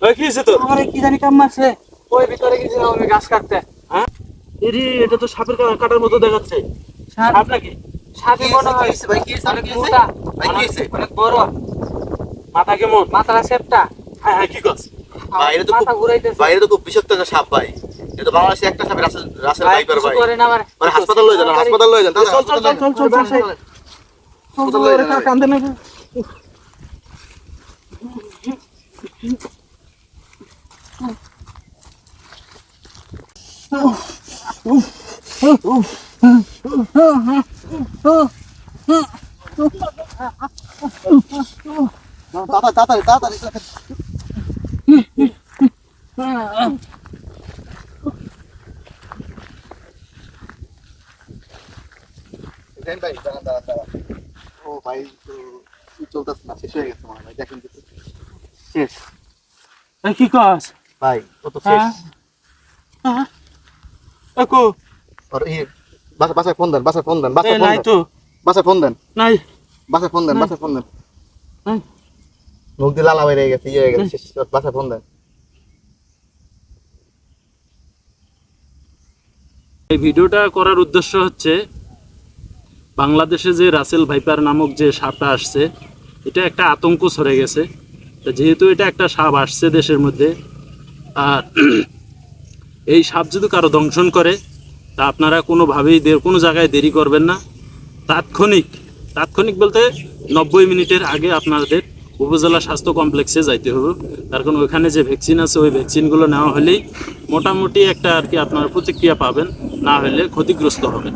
ওই কি হইছে তোর? আরে কি জানি কাম মারছে। ওই ভিতরে গেছিলাম আমি গাছ কাটতে। হ্যাঁ? এরে এটা তো সাপের কাটার মতো দেখাচ্ছে। সাপ সাপ নাকি? সাপে মনে হয়। ভাই কি হইছে? অনেক মোটা, ভাই কি হইছে? অনেক বড়। মাথা কেমন? মাথাটা সেপটা। হ্যাঁ হ্যাঁ, কি করছ? ভাই এটা তো মাথা খুব ঘুরাইতেছে। ভাই এটা তো খুব বিষাক্ত একটা সাপ ভাই। এটা তো বাংলাদেশে একটা সাপের রাসেল ভাই ভাইপার কিছু ভাই। করেন আমার। মানে হাসপাতাল লয়ে যান, হাসপাতাল লয়ে যান। চল চল চল চল চল চল। হাসপাতাল লয়ে যান। কান্দে না। তাড়াতাড়ি তাড়াতাড়ি। দেন ভাই, দাঁড়ান দাঁড়ান দাঁড়ান। ও ভাই তো চলতেছে না, শেষ হয়ে গেছে মনে হয় ভাই, দেখেন কিছু। শেষ। এই কি কস? ভাই ও তো শেষ। হ্যাঁ। আকু, আর এই বাসায় ফোন দেন, বাসায় ফোন দেন, এ বাসায় ফোন নাই দেন, তো। বাসায় ফোন দেন, নাই। বাসায় ফোন দেন, নাই। বাসায় ফোন দেন। নাই। মুখ দিয়ে লালা বেরিয়ে গেছে, ইয়ে হয়ে গেছে, শেষ। বাসায় ফোন দেন। এই ভিডিওটা করার উদ্দেশ্য হচ্ছে বাংলাদেশে যে রাসেল ভাইপার নামক যে সাপটা আসছে, এটা একটা আতঙ্ক ছড়ে গেছে। তা যেহেতু এটা একটা সাপ আসছে দেশের মধ্যে, আর এই সাপ যদি কারো দংশন করে, তা আপনারা কোনোভাবেই কোনো জায়গায় দেরি করবেন না। তাৎক্ষণিক তাৎক্ষণিক বলতে 90 মিনিটের আগে আপনাদের উপজেলা স্বাস্থ্য কমপ্লেক্সে যাইতে হবে। তার কারণ ওইখানে যে ভ্যাকসিন আছে ওই ভ্যাকসিনগুলো নেওয়া হলেই মোটামুটি একটা আর কি আপনারা প্রতিক্রিয়া পাবেন, না হলে ক্ষতিগ্রস্ত হবেন।